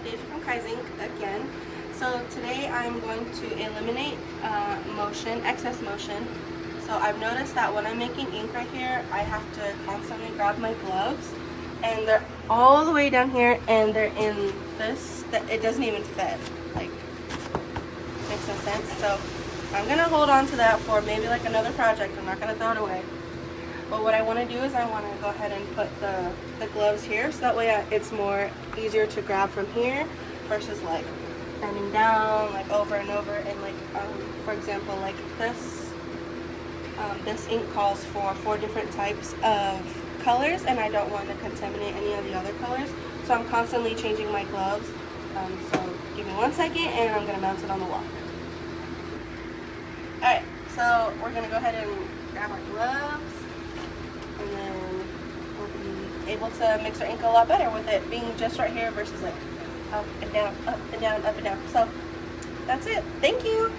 Kaizink from Kaizink again. So today I'm going to eliminate excess motion. So I've noticed that when I'm making ink right here, I have to constantly grab my gloves, and they're all the way down here, and they're in this, that it doesn't even fit. Like, makes no sense. So I'm gonna hold on to that for maybe like another project. I'm not gonna throw it away. But what I want to do is I want to go ahead and put the gloves here, so that way it's more easier to grab from here versus like bending down like over and over. And like for example, like this ink calls for 4 different types of colors, and I don't want to contaminate any of the other colors, so I'm constantly changing my gloves. So give me 1 second and I'm gonna mount it on the wall. Alright, so we're gonna go ahead and grab our gloves, and then we'll be able to mix our ink a lot better with it being just right here versus like up and down, up and down, up and down. So that's it. Thank you.